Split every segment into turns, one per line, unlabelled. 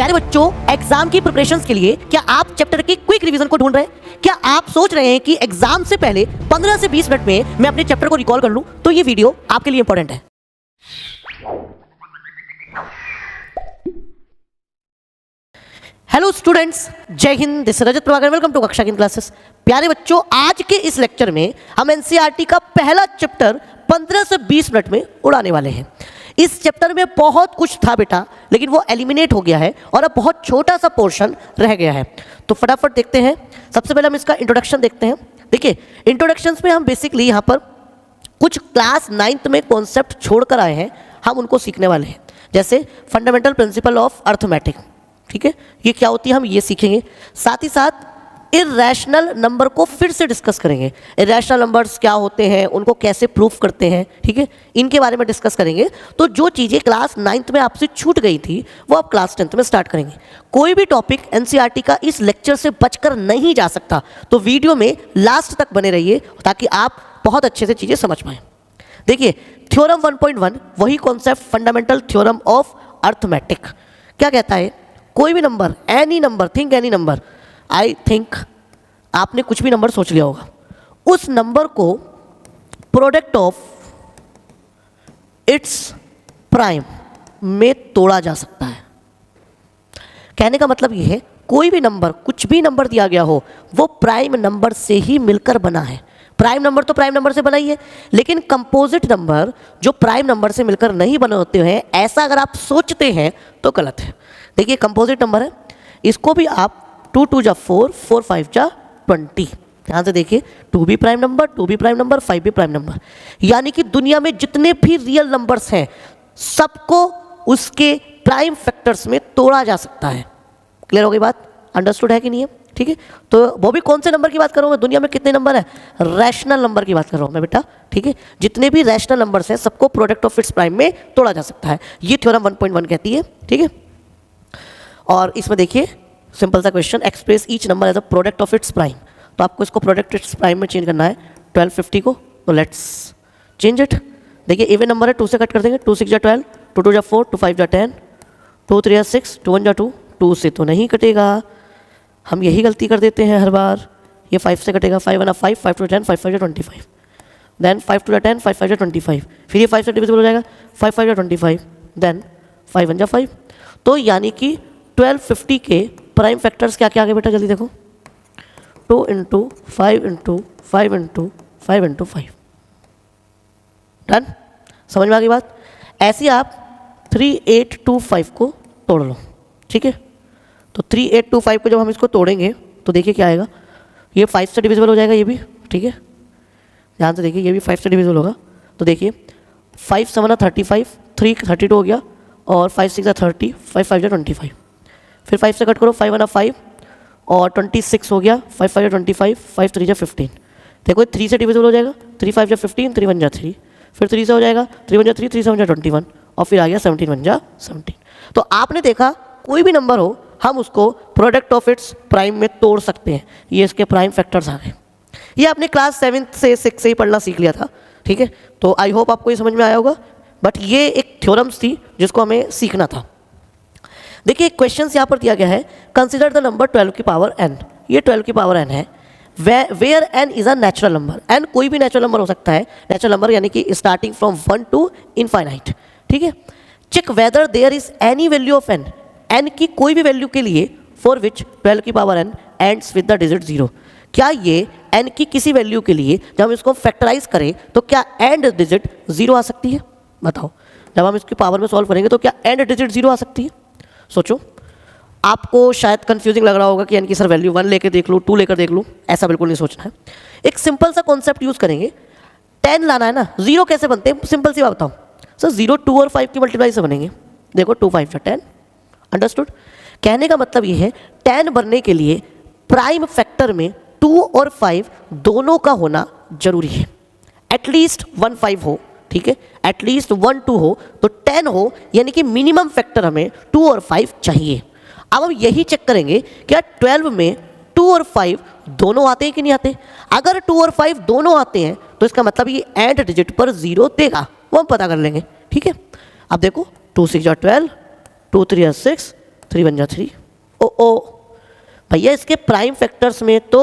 प्यारे बच्चों, एग्जाम की प्रिपरेशंस के लिए क्या आप चैप्टर की क्विक रिवीजन को ढूंढ रहे हैं? क्या आप सोच रहे हैं कि एग्जाम से पहले 15 से 20 मिनट में मैं अपने चैप्टर को रिकॉल कर लूं? तो ये वीडियो आपके लिए इंपॉर्टेंट है। Hello students, Jai Hind. This is Rajat Prabhakar, welcome to कक्षा की क्लासेस। प्यारे बच्चों, आज के इस लेक्चर में हम एनसीईआरटी का पहला चैप्टर 15 से 20 मिनट में उड़ाने वाले हैं। इस चैप्टर में बहुत कुछ था बेटा, लेकिन वो एलिमिनेट हो गया है और अब बहुत छोटा सा पोर्शन रह गया है। तो फटाफट देखते हैं। सबसे पहले हम इसका इंट्रोडक्शन देखते हैं। देखिए, इंट्रोडक्शंस में हम बेसिकली यहाँ पर कुछ क्लास 9th में कॉन्सेप्ट छोड़कर आए हैं, हम उनको सीखने वाले हैं। जैसे फंडामेंटल प्रिंसिपल ऑफ अर्थमेटिक, ठीक है, ये क्या होती है हम ये सीखेंगे। साथ ही साथ इर्रेशनल नंबर को फिर से डिस्कस करेंगे। इर्रेशनल नंबर्स क्या होते हैं, उनको कैसे प्रूफ करते हैं, ठीक है, इनके बारे में डिस्कस करेंगे। तो जो चीज़ें क्लास 9th में आपसे छूट गई थी वो आप क्लास 10th में स्टार्ट करेंगे। कोई भी टॉपिक एनसीईआरटी का इस लेक्चर से बचकर नहीं जा सकता, तो वीडियो में लास्ट तक बने रहिए ताकि आप बहुत अच्छे से चीज़ें समझ पाएँ। देखिए, थ्योरम 1.1 वही concept fundamental theorem of arithmetic क्या कहता है? कोई भी number, any number, think any number, I think आपने कुछ भी नंबर सोच लिया होगा, उस नंबर को प्रोडक्ट ऑफ इट्स प्राइम में तोड़ा जा सकता है। कहने का मतलब यह है, कोई भी नंबर, कुछ भी नंबर दिया गया हो, वो प्राइम नंबर से ही मिलकर बना है। प्राइम नंबर तो प्राइम नंबर से बना ही है, लेकिन कंपोजिट नंबर जो प्राइम नंबर से मिलकर नहीं बने होते हैं, ऐसा अगर आप सोचते हैं तो गलत है। देखिए, कंपोजिट नंबर है, इसको भी आप 2 2 जा 4, 4 5 जा 20, ध्यान से देखिए, 2 भी प्राइम नंबर, 2 भी प्राइम नंबर, 5 भी प्राइम नंबर। यानी कि दुनिया में जितने भी रियल नंबर्स हैं सबको उसके प्राइम फैक्टर्स में तोड़ा जा सकता है। क्लियर हो गई बात? अंडरस्टूड है कि नहीं है? ठीक है, तो वो भी कौन से नंबर की बात कर रहा हूँ मैं? दुनिया में कितने नंबर है? रैशनल नंबर की बात कर रहा हूँ मैं बेटा, ठीक है। जितने भी रैशनल नंबर्स हैं सबको प्रोडक्ट ऑफ इट्स प्राइम में तोड़ा जा सकता है, ये थ्योरम 1.1 कहती है, ठीक है। और इसमें देखिए, सिंपल सा question, express each number as a product of its prime. तो आपको इसको प्रोडक्ट इट्स प्राइम में चेंज करना है, 1250 को, तो लेट्स चेंज इट। देखिए, इवन नंबर है, 2 से कट कर देंगे, 2 6 जा 12, 2 2 जा 4, 2 5 जा 10, 2 3 जा 6, 2 1 जा 2, 2 से तो नहीं कटेगा, हम यही गलती कर देते हैं हर बार। ये 5 से कटेगा, 5 1 5, 5 2 10, 5 5 जा 25, देन 5 2 जा 10, 5 5 जा 25, फिर ये 5 से डिविजिबल हो जाएगा, 5 5 जा 25, देन 5 1 जा 5। तो यानी कि 1250 के प्राइम फैक्टर्स क्या क्या आ गए बेटा, जल्दी देखो, 2 into 5 into 5 into 5 into 5। Done? समझ में आ गई बात? ऐसे आप 3825 को तोड़ लो, ठीक है। तो 3825 को जब हम इसको तोड़ेंगे तो देखिए क्या आएगा, ये 5 से डिविजिबल हो जाएगा, ये भी, ठीक है, ध्यान से देखिए, ये भी 5 से डिविजिबल होगा। तो देखिए, 5 7 35, 3 32 हो गया, और 5 6 30, 5 5 25, फिर 5 से कट करो, 5 1 5, और 26 हो गया, 5 5 25, 5 3 15। देखो, 3 से डिविजिबल हो जाएगा, 3 5 15, 3 1 जा 3, फिर 3 से हो जाएगा, 3 1 जा 3, 3 7 जा 21, और फिर आ गया 17 1 जा 17। तो आपने देखा, कोई भी नंबर हो हम उसको प्रोडक्ट ऑफ इट्स प्राइम में तोड़ सकते हैं। ये इसके प्राइम फैक्टर्स आ गए। ये आपने क्लास 7 से 6 से ही पढ़ना सीख लिया था, ठीक है। तो आई होप आपको ये समझ में आया होगा, बट ये एक थ्योरम्स थी जिसको हमें सीखना था। देखिए, क्वेश्चन यहाँ पर दिया गया है, कंसिडर द नंबर 12 की पावर n। ये 12 की पावर n है, where n is a natural number. n कोई भी नेचुरल नंबर हो सकता है, नेचुरल नंबर यानी कि स्टार्टिंग फ्रॉम 1 टू इनफाइनाइट, ठीक है। Check whether there is any value of n, n की कोई भी वैल्यू के लिए फॉर विच 12 की power n ends with the digit 0। क्या ये n की किसी वैल्यू के लिए जब हम इसको फैक्टराइज करें तो क्या एंड डिजिट 0 आ सकती है? बताओ, जब हम इसकी पावर में सॉल्व करेंगे तो क्या एंड डिजिट 0 आ सकती है? सोचो। आपको शायद कंफ्यूजिंग लग रहा होगा कि n की सर वैल्यू 1 लेकर देख लूँ, 2 लेकर देख लूँ, ऐसा बिल्कुल नहीं सोचना है। एक सिंपल सा कॉन्सेप्ट यूज करेंगे, 10 लाना है ना, 0 कैसे बनते हैं? सिंपल सी बात बताओ सर, 0 2 और 5 की मल्टीप्लाई से बनेंगे। देखो, 2 5 10, अंडरस्टूड? कहने का मतलब ये है, 10 बनने के लिए प्राइम फैक्टर में 2 और 5 दोनों का होना जरूरी है। एटलीस्ट 1 5 हो, ठीक है, एटलीस्ट 1 2 हो तो 10 हो, यानी कि मिनिमम फैक्टर हमें 2 और 5 चाहिए। अब हम यही चेक करेंगे क्या 12 में 2 और 5 दोनों आते हैं कि नहीं आते। अगर 2 और 5 दोनों आते हैं तो इसका मतलब ये एंड डिजिट पर 0 देगा, वो हम पता कर लेंगे, ठीक है। अब देखो, 2 6 जा 12, 2 3 जा 6, 3 × 3, ओ भैया इसके प्राइम फैक्टर्स में तो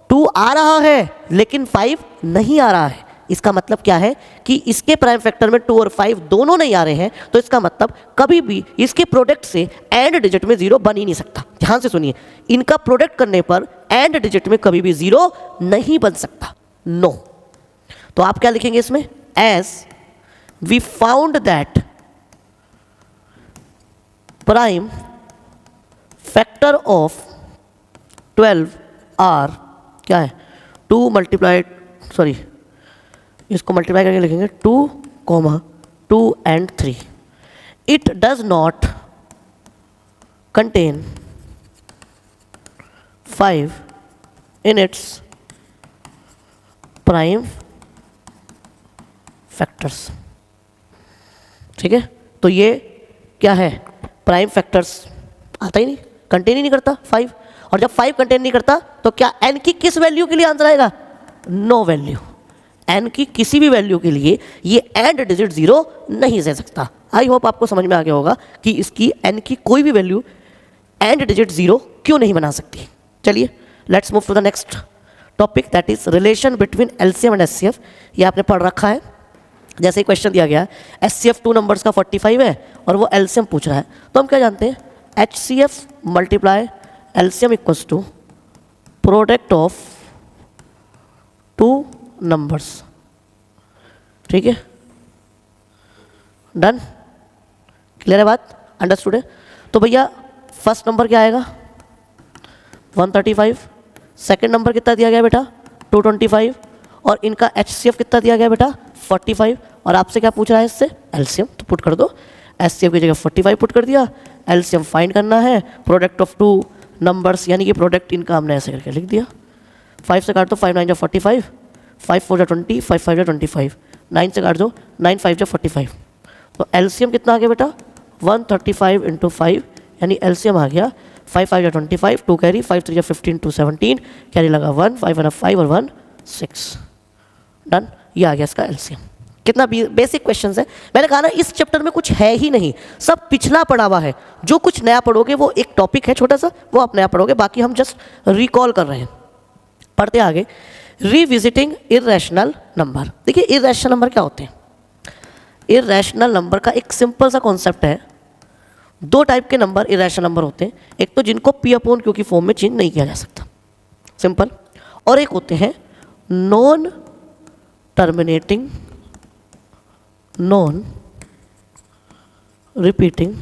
2 आ रहा है लेकिन 5 नहीं आ रहा है। इसका मतलब क्या है कि इसके प्राइम फैक्टर में 2 और 5 दोनों नहीं आ रहे हैं, तो इसका मतलब कभी भी इसके प्रोडक्ट से एंड डिजिट में 0 बन ही नहीं सकता। ध्यान से सुनिए, इनका प्रोडक्ट करने पर एंड डिजिट में कभी भी 0 नहीं बन सकता, नो। तो आप क्या लिखेंगे इसमें, as we found that prime factor of 12 are क्या है 2 मल्टीप्लाइड, सॉरी इसको मल्टीप्लाई करके लिखेंगे 2, 2 and 3. It does not contain 5 in its prime factors. ठीक है, तो ये क्या है, प्राइम फैक्टर्स आता ही नहीं, कंटेन ही नहीं करता 5। और जब 5 कंटेन नहीं करता तो क्या एन की किस वैल्यू के लिए आंसर आएगा, नो वैल्यू। एन की किसी भी वैल्यू के लिए ये एंड डिजिट 0 नहीं दे सकता। आई होप आपको समझ में आ गया होगा कि इसकी एन की कोई भी वैल्यू एंड डिजिट 0 क्यों नहीं बना सकती। चलिए let's move to the next topic, that is relation between LCM and HCF. ये आपने पढ़ रखा है, जैसे ही क्वेश्चन दिया गया है एचसीएफ 2 नंबर्स का 45 है और वो एलसीएम पूछ रहा है, तो हम क्या जानते हैं, HCF multiply LCM equals to product of 2 numbers. ठीक है, डन, क्लियर है बात, अंडरस्टूड है। तो भैया फर्स्ट नंबर क्या आएगा 135, सेकंड नंबर कितना दिया गया बेटा 225, और इनका एचसीएफ कितना दिया गया बेटा 45, और आपसे क्या पूछ रहा है इससे एलसीएम, तो पुट कर दो, एचसीएफ की जगह 45 पुट कर दिया, एलसीएम फाइंड करना है प्रोडक्ट ऑफ 2 नंबर्स, यानी कि प्रोडक्ट इनका हमने ऐसे करके लिख दिया। 5 से काट दो, 5 9 45, 5 4 20, 5 5 25, 9 से काट दो, 9 5 45। तो एलसीएम कितना आ गया बेटा 135 × 5, यानी एलसीएम आ गया 5 5 25, 2 कैरी, 5 3 15, 2 17, कैरी लगा 1, 5 1 5 और 1 6, डन। ये आ गया इसका एलसीएम। कितना बेसिक क्वेश्चन है, मैंने कहा ना इस चैप्टर में कुछ है ही नहीं, सब पिछला पढ़ा हुआ है। जो कुछ नया पढ़ोगे वो एक टॉपिक है छोटा सा, वो आप नया पढ़ोगे, बाकी हम जस्ट रिकॉल कर रहे हैं। पढ़ते आगे, रिविजिटिंग इर्रेशनल नंबर। देखिए इर्रेशनल नंबर क्या होते हैं, इर्रेशनल नंबर का एक सिंपल सा कॉन्सेप्ट है, 2 टाइप के नंबर इर्रेशनल नंबर होते हैं, एक तो जिनको पी अपॉन क्यू की फॉर्म में चेंज नहीं किया जा सकता, सिंपल, और एक होते हैं non terminating non repeating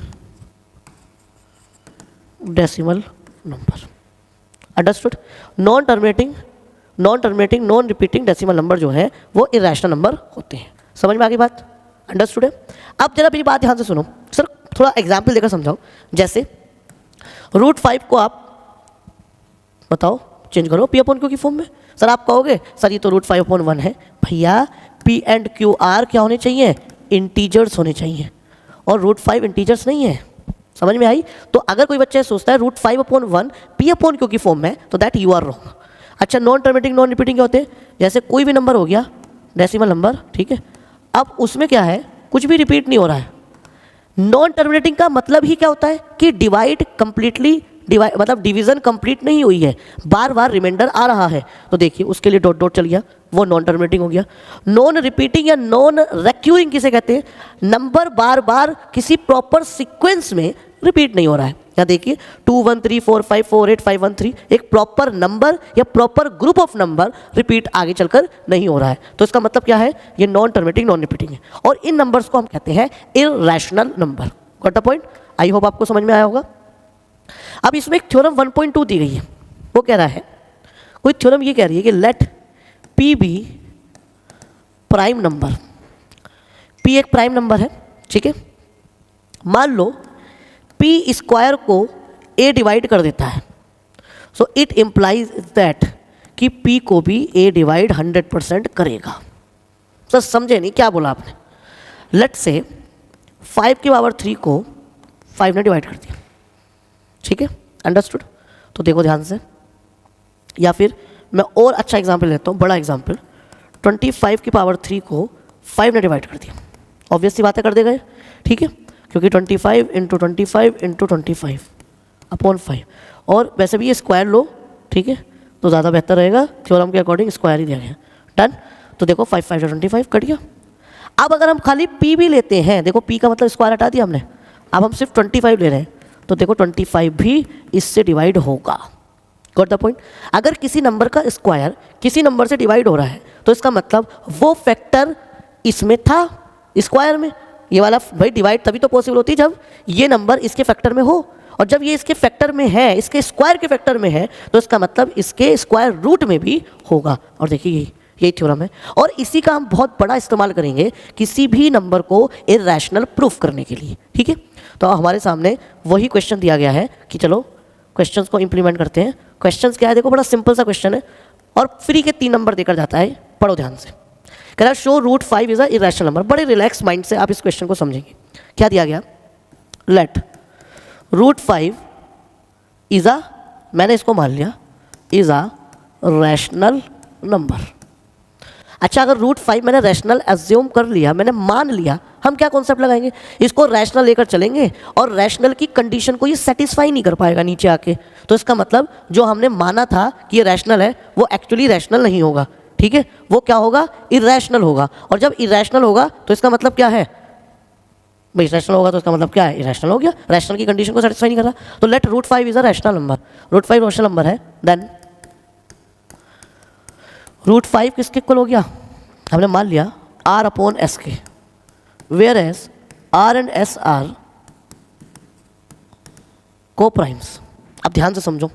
decimal number. Understood, non terminating non repeating decimal number जो है वो इरेशनल नंबर होते हैं। समझ में आ गई बात, अंडरस्टूड है। अब जरा मेरी बात ध्यान से सुनो सर, थोड़ा एग्जाम्पल देकर समझाओ। जैसे √5 को आप बताओ चेंज करो पी अपॉन क्यू की फॉर्म में। सर आप कहोगे सर ये तो √5/1 है, भैया पी एंड क्यू आर क्या होने चाहिए, इंटीजर्स होने चाहिए, और √5 इंटीजर्स नहीं है। समझ में आई। तो अगर कोई बच्चा सोचता है √5/1 पी अपॉन क्यू की फॉर्म में, तो दैट यू आर रॉन्ग। अच्छा, नॉन टर्मिनेटिंग नॉन रिपीटिंग क्या होते हैं, जैसे कोई भी नंबर हो गया डेसिमल नंबर, ठीक है, अब उसमें क्या है कुछ भी रिपीट नहीं हो रहा है। नॉन टर्मिनेटिंग का मतलब ही क्या होता है कि डिवाइड कंप्लीटली, मतलब डिवीजन कंप्लीट नहीं हुई है, बार बार रिमाइंडर आ रहा है। तो देखिए उसके लिए डॉट डॉट चल गया, वो नॉन टर्मिनेटिंग हो गया। नॉन रिपीटिंग या नॉन रेक्यूरिंग किसे कहते हैं, नंबर बार बार किसी प्रॉपर सीक्वेंस में रिपीट नहीं हो रहा है। या देखिए 2 1 3 4 5 4 8 5 1 3, एक प्रॉपर नंबर या proper group of number repeat आगे चलकर नहीं हो रहा है, तो इसका मतलब क्या है, ये नॉन टर्मिनेटिंग नॉन रिपीटिंग है। और इन नंबर्स को हम कहते हैं irrational number. Got the point, I hope आपको समझ में आया होगा। अब इसमें एक थ्योरम 1.2 दी गई है, वो कह रहा है, कोई थ्योरम ये कह रही है कि let p be prime number. P एक प्राइम नंबर है, ठीक है, मान लो पी स्क्वायर को ए डिवाइड कर देता है, सो इट इम्प्लाइज दैट कि पी को भी ए डिवाइड 100% करेगा। सर समझे नहीं क्या बोला आपने। लेट से 5 की पावर 3 को 5 ने डिवाइड कर दिया, ठीक है, अंडरस्टूड। तो देखो ध्यान से, या फिर मैं और अच्छा एग्जाम्पल लेता हूँ, बड़ा एग्जाम्पल, 25 की पावर 3 को 5 ने डिवाइड कर दिया, ऑब्वियसली बातें कर देगा, ठीक है। क्योंकि 25 इंटू 25 इंटू 25 अपॉन 5, और वैसे भी ये स्क्वायर लो, ठीक है, तो ज़्यादा बेहतर रहेगा, थ्योरम के अकॉर्डिंग स्क्वायर ही दिया गया। डन। तो देखो 5 5 25 कट गया। अब अगर हम खाली p भी लेते हैं, देखो p का मतलब स्क्वायर हटा दिया हमने, अब हम सिर्फ 25 ले रहे हैं, तो देखो 25 भी इससे डिवाइड होगा। Got the point. अगर किसी नंबर का स्क्वायर किसी नंबर से डिवाइड हो रहा है तो इसका मतलब वो फैक्टर इसमें था, स्क्वायर में। ये वाला भाई डिवाइड तभी तो पॉसिबल होती है जब ये नंबर इसके फैक्टर में हो, और जब ये इसके फैक्टर में है, इसके स्क्वायर के फैक्टर में है, तो इसका मतलब इसके स्क्वायर रूट में भी होगा। और देखिए यही थ्योरम है, और इसी का हम बहुत बड़ा इस्तेमाल करेंगे किसी भी नंबर को इरैशनल प्रूफ करने के लिए, ठीक है। तो हमारे सामने वही क्वेश्चन दिया गया है कि चलो क्वेश्चंस को इंप्लीमेंट करते हैं। क्वेश्चंस क्या है, देखो बड़ा सिंपल सा क्वेश्चन है और फ्री के 3 नंबर देकर जाता है, पढ़ो ध्यान से। कह रहा show root 5 is a irrational number. बड़े रिलैक्स माइंड से आप इस क्वेश्चन को समझेंगे। क्या दिया गया, लेट रूट 5 इज अ, मैंने इसको मान लिया इज अ रैशनल नंबर। अच्छा, अगर रूट 5 मैंने रैशनल एज्यूम कर लिया, मैंने मान लिया, हम क्या कॉन्सेप्ट लगाएंगे, इसको रैशनल लेकर चलेंगे और रैशनल की कंडीशन को ये सेटिस्फाई नहीं कर पाएगा नीचे आके, तो इसका मतलब जो हमने माना था कि ये रैशनल है वो एक्चुअली रैशनल नहीं होगा, ठीक है, वो क्या होगा, इरैशनल होगा। और जब इरैशनल होगा तो इसका मतलब क्या है भाई, रैशनल होगा तो इसका मतलब क्या है, इरैशनल हो गया, रैशनल की कंडीशन को सेटिस्फाई नहीं कर रहा। तो let root 5 is a rational number, root 5 rational number है, देन रूट 5 किसके इक्वल हो गया, हमने मान लिया r अपॉन s के, whereas r and s are coprimes. अब ध्यान से समझो,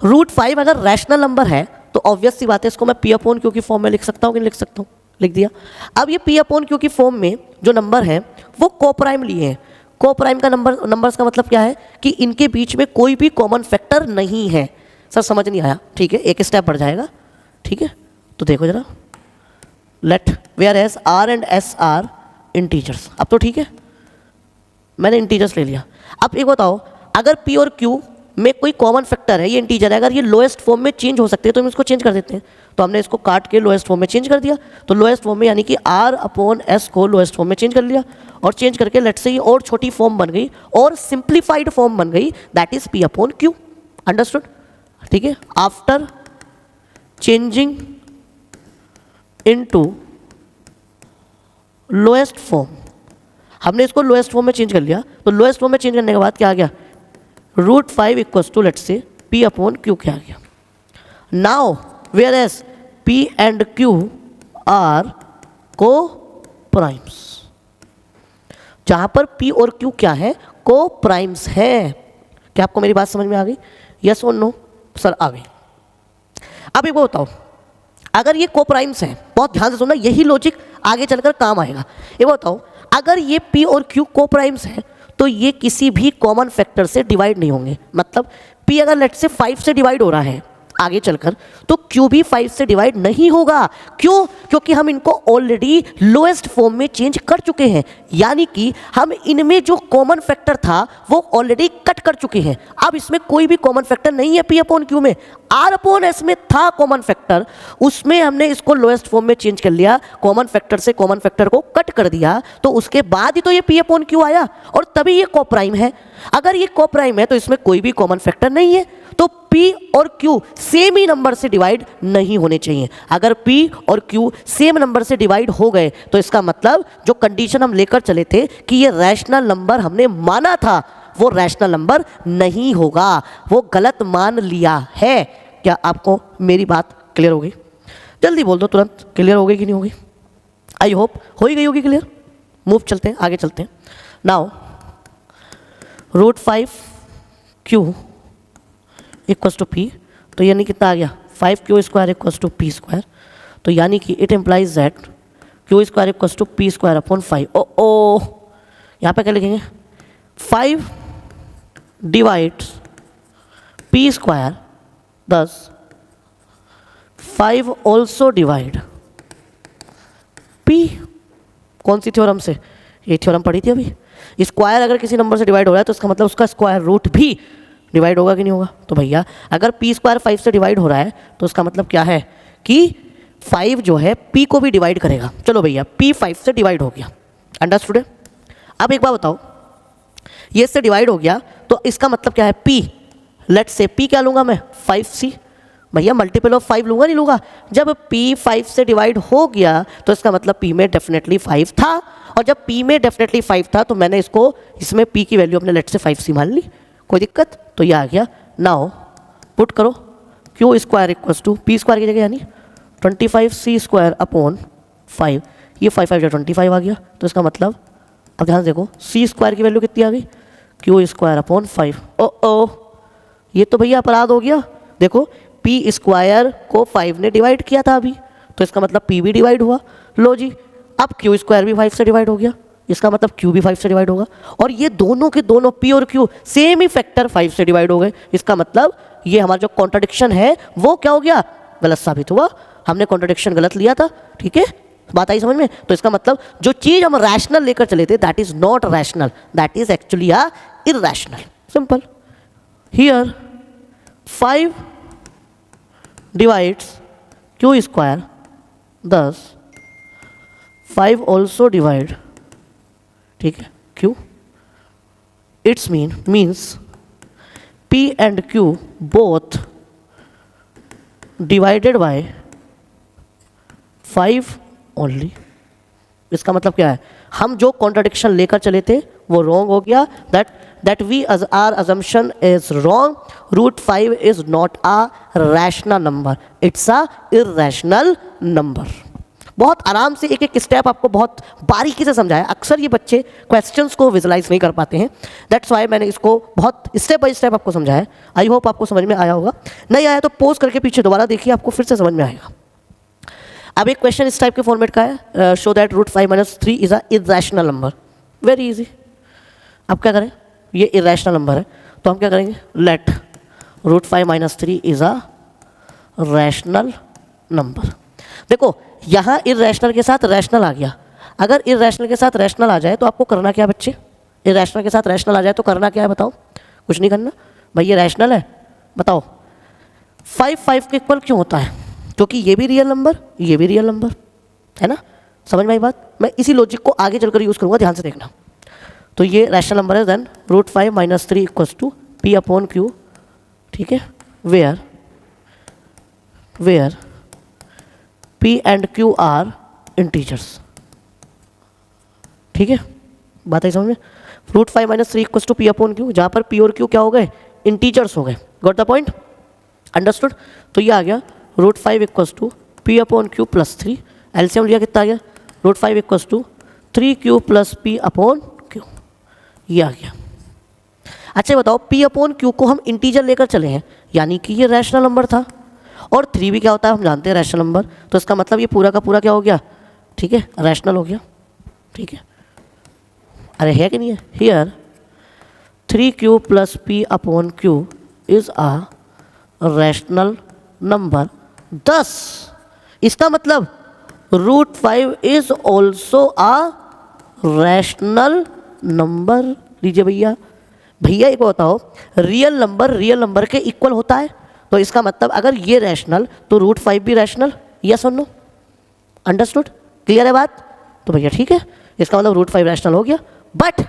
रूट 5 अगर रैशनल नंबर है तो ऑब्वियस सी बात है इसको मैं p अपॉन क्यू की फॉर्म में लिख सकता हूँ कि नहीं लिख सकता हूँ, लिख दिया। अब ये p अपॉन क्यू की फॉर्म में जो नंबर है वो कोप्राइम लिए हैं। कोप्राइम का नंबर्स का मतलब क्या है कि इनके बीच में कोई भी कॉमन फैक्टर नहीं है। सर समझ नहीं आया, ठीक है, एक स्टेप बढ़ जाएगा, ठीक है। तो देखो जरा, let whereas r and s are integers. अब तो ठीक है, मैंने इंटीजर्स ले लिया। अब एक बताओ, अगर p और q में कोई कॉमन फैक्टर है, ये इंटीजर है, अगर ये लोएस्ट फॉर्म में चेंज हो सकते हैं तो हम इसको चेंज कर देते हैं। तो हमने इसको काट के लोएस्ट फॉर्म में चेंज कर दिया, तो लोएस्ट फॉर्म में यानी कि r अपॉन s को लोएस्ट फॉर्म में चेंज कर लिया, और चेंज करके लेट से ये और छोटी फॉर्म बन गई और सिंप्लीफाइड फॉर्म बन गई, that is p upon q। Understood, ठीक है। After changing into lowest form, हमने इसको लोएस्ट फॉर्म में चेंज कर लिया, तो लोएस्ट फॉर्म में चेंज करने के बाद क्या आ गया, root 5 equals to let's say p upon q क्या आ गया। Now whereas p and q are coprimes, जहां पर p और q क्या है, को प्राइम्स है। क्या आपको मेरी बात समझ में आ गई, यस और नो? सर आ गई। अब एक बताओ, अगर ये को प्राइम्स हैं, बहुत ध्यान से सुनना, यही लॉजिक आगे चलकर काम आएगा। ये बताओ, अगर ये p और q को प्राइम्स हैं तो ये किसी भी कॉमन फैक्टर से डिवाइड नहीं होंगे। मतलब p अगर लेट से 5 से डिवाइड हो रहा है आगे चलकर, तो q भी 5 से डिवाइड नहीं होगा। क्यों? क्योंकि हम इनको ऑलरेडी लोएस्ट फॉर्म में चेंज कर चुके हैं, यानी कि हम इनमें जो कॉमन फैक्टर था वो ऑलरेडी कट कर चुके हैं। अब इसमें कोई भी कॉमन फैक्टर नहीं है p अपॉन q में, r अपॉन s में था कॉमन फैक्टर, उसमें हमने इसको लोएस्ट फॉर्म में चेंज कर लिया, कॉमन फैक्टर से कॉमन फैक्टर को कट कर दिया, तो उसके बाद ही तो ये p अपॉन q आया, और तभी ये कोप्राइम है। अगर ये कोप्राइम है तो इसमें कोई भी कॉमन फैक्टर नहीं है, तो p और q सेम ही नंबर से डिवाइड नहीं होने चाहिए। अगर p और q सेम नंबर से डिवाइड हो गए तो इसका मतलब जो कंडीशन हम लेकर चले थे कि ये रैशनल नंबर हमने माना था, वो रैशनल नंबर नहीं होगा, वो गलत मान लिया है। क्या आपको मेरी बात क्लियर हो गई? जल्दी बोल दो तुरंत, क्लियर हो गई कि नहीं होगी? आई होप हो ही गई होगी क्लियर। मूव चलते हैं, आगे चलते हैं। Now root 5 q equals to p, तो यानी कितना आ गया, 5q square equals to p square, तो यानी कि it implies that q square equals to p square upon 5। ओ यहाँ पे क्या लिखेंगे, 5 divides p square, thus 5 also divide p। कौन सी थ्योरम से? ये थ्योरम पढ़ी थी अभी। स्क्वायर अगर किसी नंबर से डिवाइड हो रहा है तो इसका मतलब उसका स्क्वायर रूट भी डिवाइड होगा कि नहीं होगा? तो भैया अगर p स्क्वायर 5 से डिवाइड हो रहा है तो उसका मतलब क्या है कि 5 जो है p को भी डिवाइड करेगा। चलो भैया p 5 से डिवाइड हो गया, अंडरस्टूड है। अब एक बात बताओ, ये इससे डिवाइड हो गया तो इसका मतलब क्या है, P, लेट्स से P क्या लूँगा मैं, 5C। भैया मल्टीपल ऑफ 5 लूँगा नहीं लूँगा? जब P 5 से डिवाइड हो गया तो इसका मतलब P में डेफिनेटली 5 था, और जब P में डेफिनेटली 5 था तो मैंने इसमें P की वैल्यू अपने लेट से 5C मान ली, कोई दिक्कत? तो ये आ गया। नाउ पुट करो Q square equals to P square की जगह यानी 25C स्क्वायर अपॉन 5, ये 5 5 25 आ गया। तो इसका मतलब अब ध्यान से देखो, C स्क्वायर की वैल्यू कितनी आ गई, Q स्क्वायर अपॉन 5। ओ ये तो भैया अपराध हो गया। देखो P स्क्वायर को 5 ने डिवाइड किया था अभी, तो इसका मतलब P भी डिवाइड हुआ। लो जी, अब Q स्क्वायर भी 5 से डिवाइड हो गया, इसका मतलब Q भी 5 से डिवाइड होगा, और ये दोनों के दोनों P और Q सेम ही फैक्टर 5 से डिवाइड हो गए। इसका मतलब ये हमारा जो कॉन्ट्रडिक्शन है वो क्या हो गया, गलत साबित हुआ। हमने कॉन्ट्रडिक्शन गलत लिया था, ठीक है, बात आई समझ में? तो इसका मतलब जो चीज हम रैशनल लेकर चले थे that is not rational, that is actually a irrational. Simple. Here 5 divides Q square, thus 5 also divide, ठीक है, Q। Its means P and Q both divided by 5 only। इसका मतलब क्या है, हम जो कॉन्ट्रडिक्शन लेकर चले थे वो रॉन्ग हो गया। That we as our assumption is wrong, √5 is not a rational number, it's a irrational number। बहुत आराम से एक एक स्टेप आपको बहुत बारीकी से समझाया। अक्सर ये बच्चे क्वेश्चंस को विजुलाइज नहीं कर पाते हैं, दैट्स वाई मैंने इसको बहुत स्टेप बाय स्टेप आपको समझाया। आई होप आपको समझ में आया होगा। नहीं आया तो पॉज करके पीछे दोबारा देखिए, आपको फिर से समझ में आएगा। अब एक क्वेश्चन इस टाइप के फॉर्मेट का है, show that √5 - 3 is a irrational number. Very easy. अब क्या करें, ये इरैशनल नंबर है तो हम क्या करेंगे, let √5 - 3 is a rational number. देखो यहाँ इरैशनल के साथ रैशनल आ गया। अगर इरैशनल के साथ रैशनल आ जाए तो आपको करना क्या है बच्चे, इरैशनल के साथ रैशनल आ जाए तो करना क्या है बताओ? कुछ नहीं करना भाई, ये रैशनल है, बताओ 5 5 के इक्वल क्यों होता है? क्योंकि ये भी रियल नंबर, ये भी रियल नंबर है ना। समझ में आई बात? मैं इसी लॉजिक को आगे चलकर यूज़ करूँगा, ध्यान से देखना। तो ये रैशनल नंबर है, then √5 - 3 equals to P upon Q, ठीक है, where P and Q are integers. ठीक है, बात आई समझ में? √5 - 3 equals to P upon Q, जहाँ पर P और Q क्या हो गए, इंटीजर्स हो गए। Got the point? अंडरस्टूड? तो ये आ गया √5 equals to P upon Q plus 3। LCM लिया कितना आ गया, √5 equals to 3Q plus P upon Q, ये आ गया। अच्छा बताओ, P अपॉन Q को हम इंटीजर लेकर चले हैं, यानी कि ये रैशनल नंबर था, और 3 भी क्या होता है हम जानते हैं, रैशनल नंबर। तो इसका मतलब ये पूरा का पूरा क्या हो गया, ठीक है, रैशनल हो गया। ठीक है, अरे है कि नहीं है? Here 3Q plus P upon Q is a rational number. 10 इसका मतलब √5 is also a rational number. लीजिए भैया, एक बताओ, रियल नंबर के इक्वल होता है, तो इसका मतलब अगर ये रैशनल तो √5 भी रैशनल। यस और नो? अंडरस्टूड? क्लियर है बात? तो भैया ठीक है, इसका मतलब √5 रैशनल हो गया। बट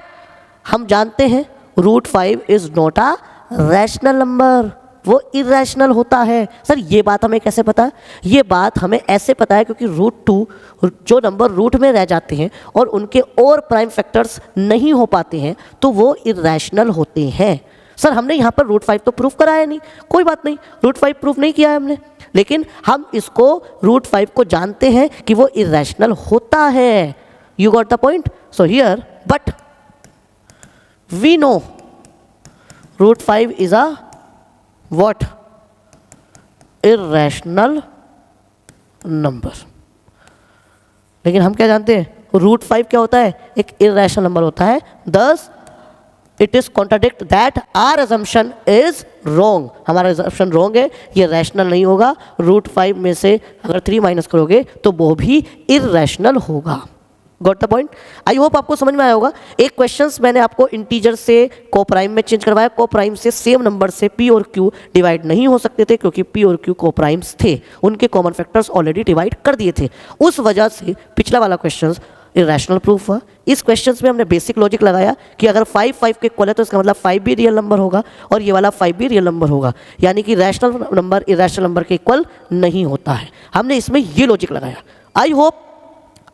हम जानते हैं √5 is not a rational number, वो इरैशनल होता है। सर ये बात हमें कैसे पता है? ये बात हमें ऐसे पता है क्योंकि √2 जो नंबर रूट में रह जाते हैं और उनके और प्राइम फैक्टर्स नहीं हो पाते हैं तो वो इरैशनल होते हैं। सर हमने यहाँ पर √5 तो प्रूफ कराया नहीं, कोई बात नहीं, √5 प्रूफ नहीं किया है हमने, लेकिन हम इसको √5 को जानते हैं कि वो इरैशनल होता है। You got the point? So here but we know √5 is a what? irrational number। लेकिन हम क्या जानते हैं, √5 क्या होता है, एक irrational नंबर होता है। thus it is contradict that our assumption is wrong। हमारा assumption wrong है, ये rational नहीं होगा। √5 में से अगर 3 माइनस करोगे तो वो भी irrational होगा। Got the point? I hope आपको समझ में आया होगा। एक क्वेश्चंस मैंने आपको इंटीजर से कोप्राइम में चेंज करवाया, कोप्राइम से सेम नंबर से P और Q डिवाइड नहीं हो सकते थे क्योंकि P और Q कोप्राइम्स थे, उनके कॉमन फैक्टर्स ऑलरेडी डिवाइड कर दिए थे। उस वजह से पिछला वाला क्वेश्चंस इरेशनल प्रूफ हुआ। इस क्वेश्चन में हमने बेसिक लॉजिक लगाया कि अगर 5 5 के इक्वल है तो इसका मतलब 5 भी रियल नंबर होगा और ये वाला 5 भी रियल नंबर होगा, यानी कि रैशनल नंबर इरेशनल नंबर के इक्वल नहीं होता है। हमने इसमें ये लॉजिक लगाया। आई होप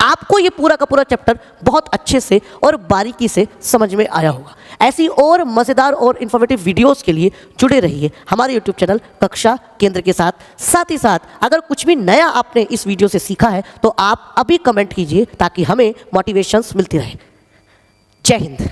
आपको ये पूरा का पूरा चैप्टर बहुत अच्छे से और बारीकी से समझ में आया होगा। ऐसी और मज़ेदार और इन्फॉर्मेटिव वीडियोस के लिए जुड़े रहिए हमारे यूट्यूब चैनल कक्षा केंद्र के साथ। साथ ही साथ अगर कुछ भी नया आपने इस वीडियो से सीखा है तो आप अभी कमेंट कीजिए ताकि हमें मोटिवेशंस मिलती रहे। जय हिंद।